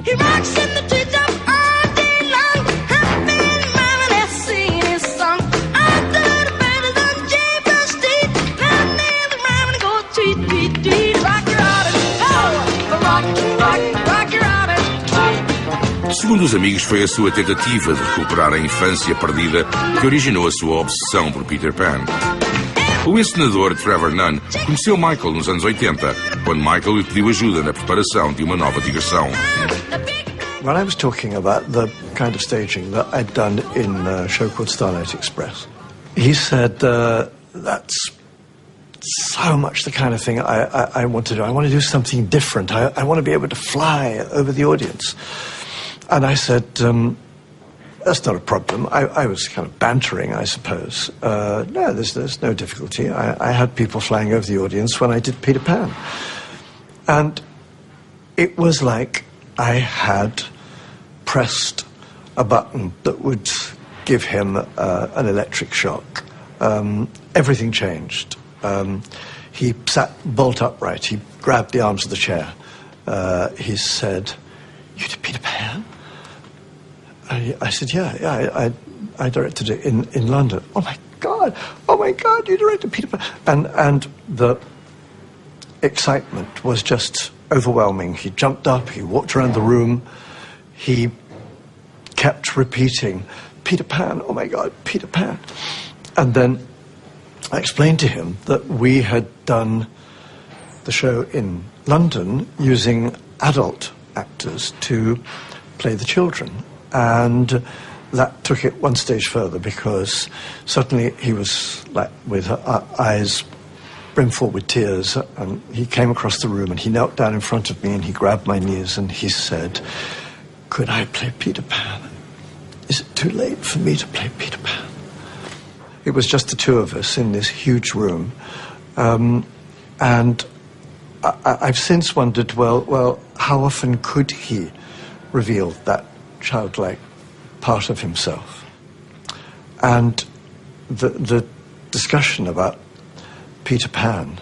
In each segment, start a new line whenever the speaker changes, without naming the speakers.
He rocks in the treetop all day long. Happy and mama, they're singing his song. Under the banners on James Street. Round there the rhyme and go tweet, tweet, tweet. Rock your out and oh, rock, rock, rock your out and tweet.
Segundo os amigos, foi a sua tentativa de recuperar a infância perdida que originou a sua obsessão por Peter Pan. O encenador Trevor Nunn conheceu Michael nos anos 80, quando Michael lhe pediu ajuda na preparação de uma nova digressão.
When I was talking about the kind of staging that I'd done in a show called Starlight Express, he said, that's so much the kind of thing I want to do. I want to do something different. I want to be able to fly over the audience. And I said, that's not a problem. I was kind of bantering, I suppose. No, there's no difficulty. I had people flying over the audience when I did Peter Pan. And it was like I had pressed a button that would give him an electric shock. Everything changed. He sat bolt upright. He grabbed the arms of the chair. He said, "You did Peter Pan?" I said, yeah, I directed it in London. Oh my God, you directed Peter Pan. And the excitement was just overwhelming. He jumped up, he walked around the room, he kept repeating, Peter Pan, oh my God, Peter Pan. And then I explained to him that we had done the show in London using adult actors to play the children. And that took it one stage further, because suddenly he was like with eyes brimful with tears, and he came across the room and he knelt down in front of me and he grabbed my knees and he said, "Could I play Peter Pan? Is it too late for me to play Peter Pan?" It was just the two of us in this huge room, and I've since wondered, well, how often could he reveal that childlike part of himself? And the discussion about Peter Pan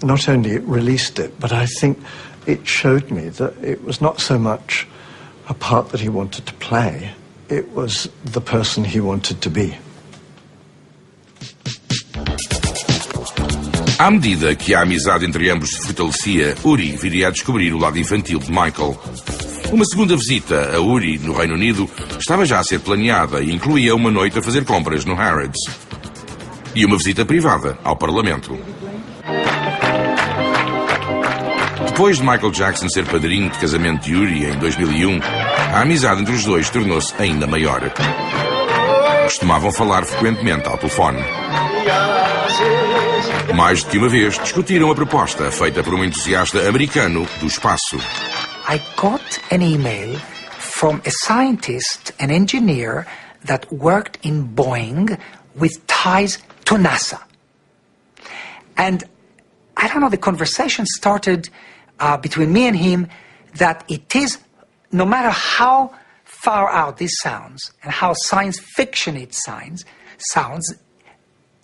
not only released it, but I think it showed me that it was not so much a part that he wanted to play, it was the person he wanted to be.
À medida que a amizade entre ambos se fortalecia, Uri viria a descobrir o lado infantil de Michael. Uma segunda visita a Uri, no Reino Unido, estava já a ser planeada e incluía uma noite a fazer compras no Harrods. E uma visita privada ao Parlamento. Depois de Michael Jackson ser padrinho de casamento de Uri em 2001, a amizade entre os dois tornou-se ainda maior. Costumavam falar frequentemente ao telefone. Mais do que uma vez discutiram a proposta feita por um entusiasta americano do espaço.
I got an email from a scientist, an engineer that worked in Boeing with ties to NASA. And I don't know, the conversation started between me and him that it is, no matter how far out this sounds and how science fiction it sounds,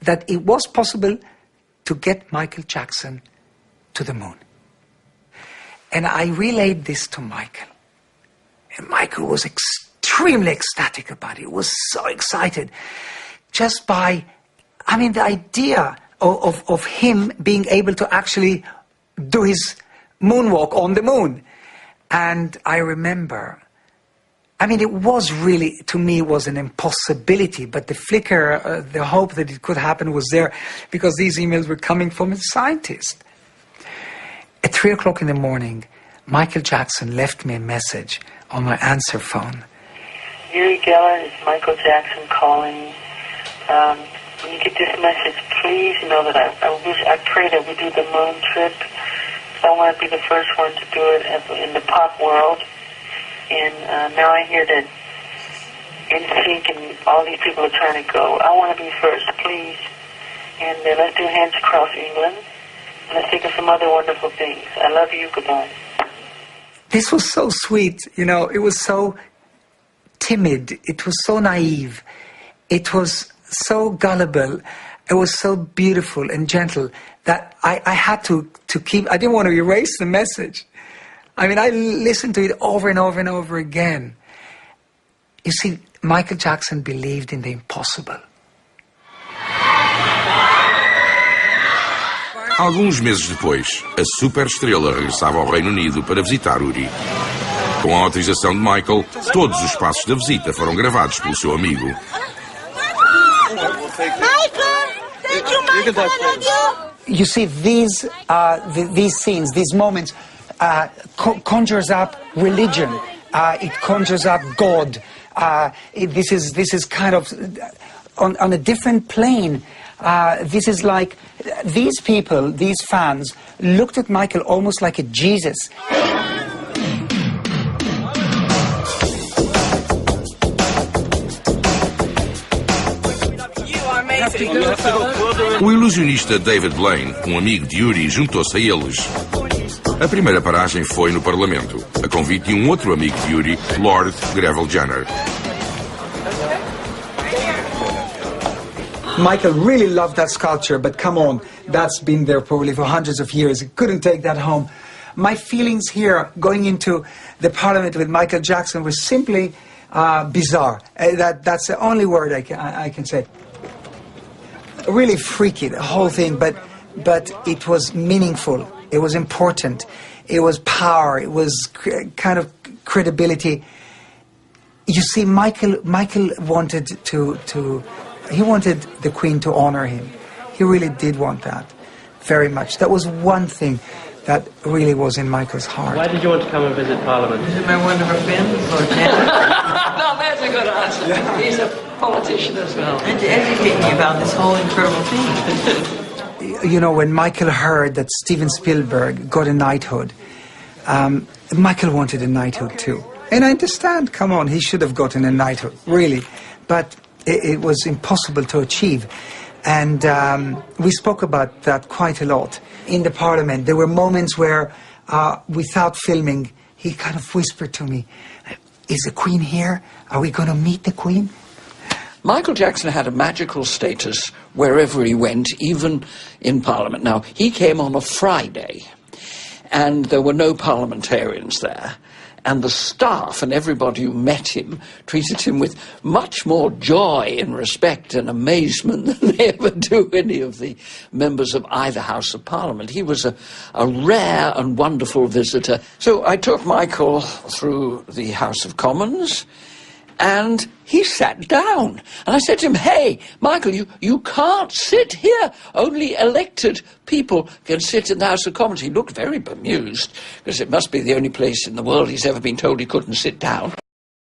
that it was possible to get Michael Jackson to the moon. And I relayed this to Michael. And Michael was extremely ecstatic about it. He was so excited. Just by, the idea of him being able to actually do his moonwalk on the moon. And I remember, it was really, to me, it was an impossibility, but the flicker, the hope that it could happen was there because these emails were coming from a scientist. At 3 o'clock in the morning, Michael Jackson left me a message on my answer phone.
Uri Geller, it's Michael Jackson calling. When you get this message, please know that I pray that we do the moon trip. I want to be the first one to do it in the pop world. And now I hear that NSYNC and all these people are trying to go. I want to be first, please. And let's do Hands Across England. And let's think of some other wonderful things. I love you. Goodbye.
This was so sweet. It was so timid. It was so naive. It was so gullible. It was so beautiful and gentle that I had to keep... I didn't want to erase the message. I mean, I listened to it over and over and over again. You see, Michael Jackson believed in the impossible.
Alguns meses depois, a superestrela regressava ao Reino Unido para visitar Uri. Com a autorização de Michael, todos os passos da visita foram gravados pelo seu amigo.
You see, these scenes, these moments, conjures up religion. It conjures up God. This is kind of on a different plane. This is like these people, these fans, looked at Michael almost like a Jesus.
O ilusionista David Blaine, um amigo de Uri, juntou-se a eles. A primeira paragem foi no Parlamento, a convite de um outro amigo de Uri, Lord Greville Jenner.
Michael really loved that sculpture, but come on, that's been there probably for hundreds of years. He couldn't take that home. My feelings here, going into the Parliament with Michael Jackson, were simply bizarre. That's the only word I can say. Really freaky, the whole thing, but it was meaningful. It was important. It was power. It was kind of credibility. You see, Michael wanted he wanted the Queen to honor him. He really did want that, very much. That was one thing that really was in Michael's heart.
Why did you want to come and visit Parliament?
Is it my one of our friends or
No, that's a good answer. Yeah. He's a politician as well.
And to educate me about this whole incredible thing.
You know, when Michael heard that Steven Spielberg got a knighthood, Michael wanted a knighthood too. And I understand, come on, he should have gotten a knighthood, really. But it was impossible to achieve. And we spoke about that quite a lot in the Parliament. There were moments where, without filming, he kind of whispered to me, "Is the Queen here? Are we going to meet the Queen?"
Michael Jackson had a magical status wherever he went, even in Parliament. Now, he came on a Friday, and there were no parliamentarians there. And the staff and everybody who met him treated him with much more joy and respect and amazement than they ever do any of the members of either House of Parliament. He was a rare and wonderful visitor. So I took Michael through the House of Commons, and he sat down. And I said to him, "Hey, Michael, you can't sit here. Only elected people can sit in the House of Commons." He looked very bemused, because it must be the only place in the world he's ever been told he couldn't sit down.